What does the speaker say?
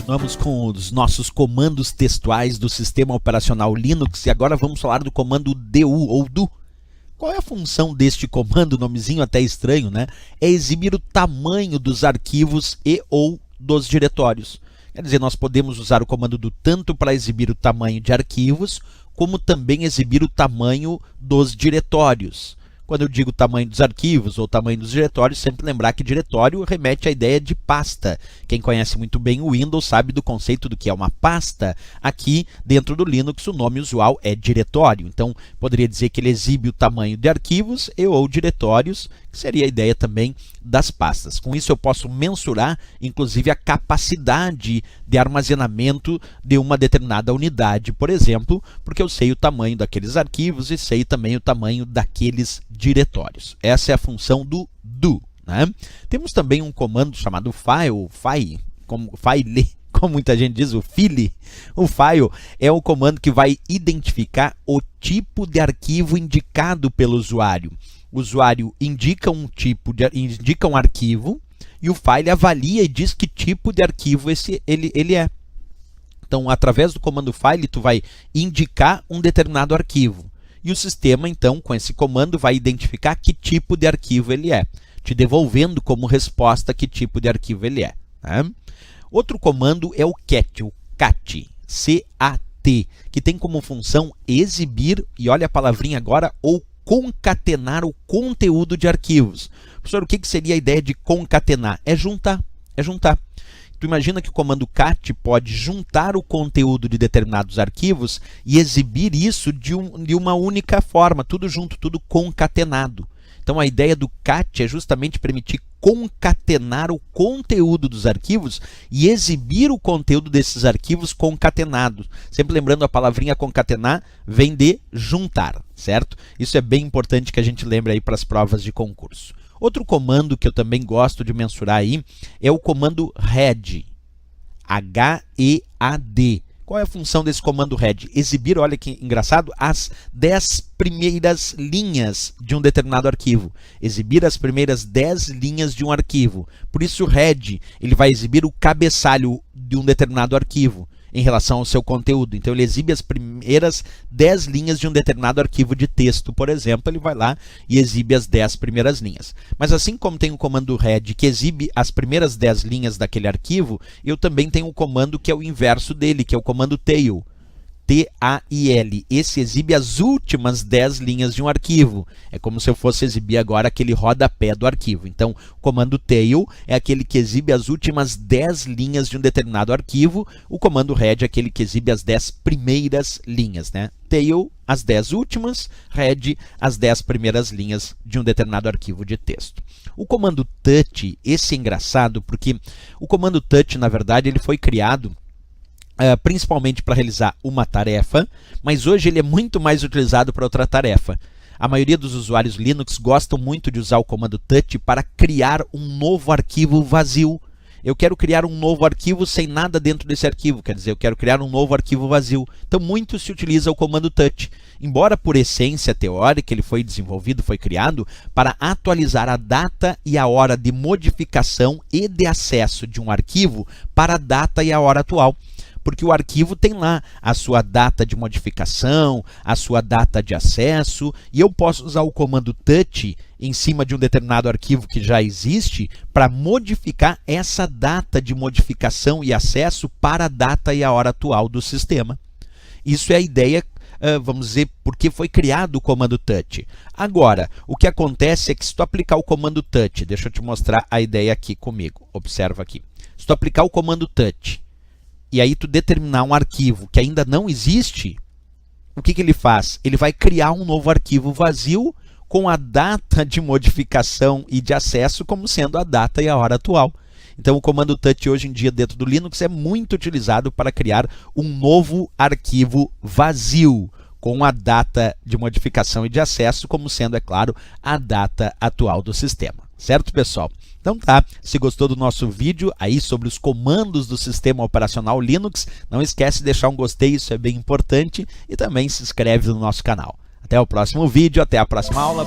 continuamos com os nossos comandos textuais do sistema operacional Linux e agora vamos falar do comando do ou do. Qual é a função deste comando? Nomezinho até estranho, né? É exibir o tamanho dos arquivos e ou dos diretórios. Quer dizer, nós podemos usar o comando do tanto para exibir o tamanho de arquivos, como também exibir o tamanho dos diretórios. Quando eu digo tamanho dos arquivos ou tamanho dos diretórios, sempre lembrar que diretório remete à ideia de pasta. Quem conhece muito bem o Windows sabe do conceito do que é uma pasta. Aqui, dentro do Linux, o nome usual é diretório. Então, poderia dizer que ele exibe o tamanho de arquivos e ou diretórios, que seria a ideia também das pastas. Com isso, eu posso mensurar, inclusive, a capacidade de armazenamento de uma determinada unidade, por exemplo, porque eu sei o tamanho daqueles arquivos e sei também o tamanho daqueles diretórios. Essa é a função do do, né? Temos também um comando chamado file, como muita gente diz, o file. O file é o comando que vai identificar o tipo de arquivo indicado pelo usuário. O usuário indica um arquivo e o file avalia e diz que tipo de arquivo ele é. Então, através do comando file, tu vai indicar um determinado arquivo. E o sistema, então, com esse comando, vai identificar que tipo de arquivo ele é, te devolvendo como resposta que tipo de arquivo ele é. Né? Outro comando é o cat, C-A-T, que tem como função exibir, e olha a palavrinha agora, ou concatenar o conteúdo de arquivos. Professor, o que seria a ideia de concatenar? É juntar. Tu imagina que o comando cat pode juntar o conteúdo de determinados arquivos e exibir isso de uma única forma, tudo junto, tudo concatenado. Então a ideia do cat é justamente permitir concatenar o conteúdo dos arquivos e exibir o conteúdo desses arquivos concatenados. Sempre lembrando, a palavrinha concatenar vem de juntar, certo? Isso é bem importante que a gente lembre aí para as provas de concurso. Outro comando que eu também gosto de mensurar aí é o comando head, H-E-A-D. Qual é a função desse comando head? Exibir, olha que engraçado, as 10 primeiras linhas de um determinado arquivo. Exibir as primeiras 10 linhas de um arquivo. Por isso o head ele vai exibir o cabeçalho de um determinado arquivo em relação ao seu conteúdo. Então ele exibe as primeiras 10 linhas de um determinado arquivo de texto, por exemplo, ele vai lá e exibe as 10 primeiras linhas. Mas assim como tem o comando head que exibe as primeiras 10 linhas daquele arquivo, eu também tenho um comando que é o inverso dele, que é o comando tail. T-A-I-L. Esse exibe as últimas 10 linhas de um arquivo. É como se eu fosse exibir agora aquele rodapé do arquivo. Então, o comando tail é aquele que exibe as últimas 10 linhas de um determinado arquivo. O comando head é aquele que exibe as 10 primeiras linhas, né? Tail, as 10 últimas, head, as 10 primeiras linhas de um determinado arquivo de texto. O comando touch, esse é engraçado porque o comando touch, na verdade, ele foi criado principalmente para realizar uma tarefa, mas hoje ele é muito mais utilizado para outra tarefa. A maioria dos usuários Linux gostam muito de usar o comando touch para criar um novo arquivo vazio. Eu quero criar um novo arquivo sem nada dentro desse arquivo, quer dizer, eu quero criar um novo arquivo vazio. Então, muito se utiliza o comando touch. Embora por essência teórica ele foi desenvolvido, foi criado para atualizar a data e a hora de modificação e de acesso de um arquivo para a data e a hora atual. Porque o arquivo tem lá a sua data de modificação, a sua data de acesso, e eu posso usar o comando touch em cima de um determinado arquivo que já existe para modificar essa data de modificação e acesso para a data e a hora atual do sistema. Isso é a ideia, vamos dizer, porque foi criado o comando touch. Agora, o que acontece é que se tu aplicar o comando touch, deixa eu te mostrar a ideia aqui comigo, observa aqui. Se tu aplicar o comando touch, e aí tu determinar um arquivo que ainda não existe, o que ele faz? Ele vai criar um novo arquivo vazio com a data de modificação e de acesso como sendo a data e a hora atual. Então o comando touch hoje em dia dentro do Linux é muito utilizado para criar um novo arquivo vazio com a data de modificação e de acesso como sendo, é claro, a data atual do sistema. Certo, pessoal? Então tá, se gostou do nosso vídeo aí sobre os comandos do sistema operacional Linux, não esquece de deixar um gostei, isso é bem importante, e também se inscreve no nosso canal. Até o próximo vídeo, até a próxima aula.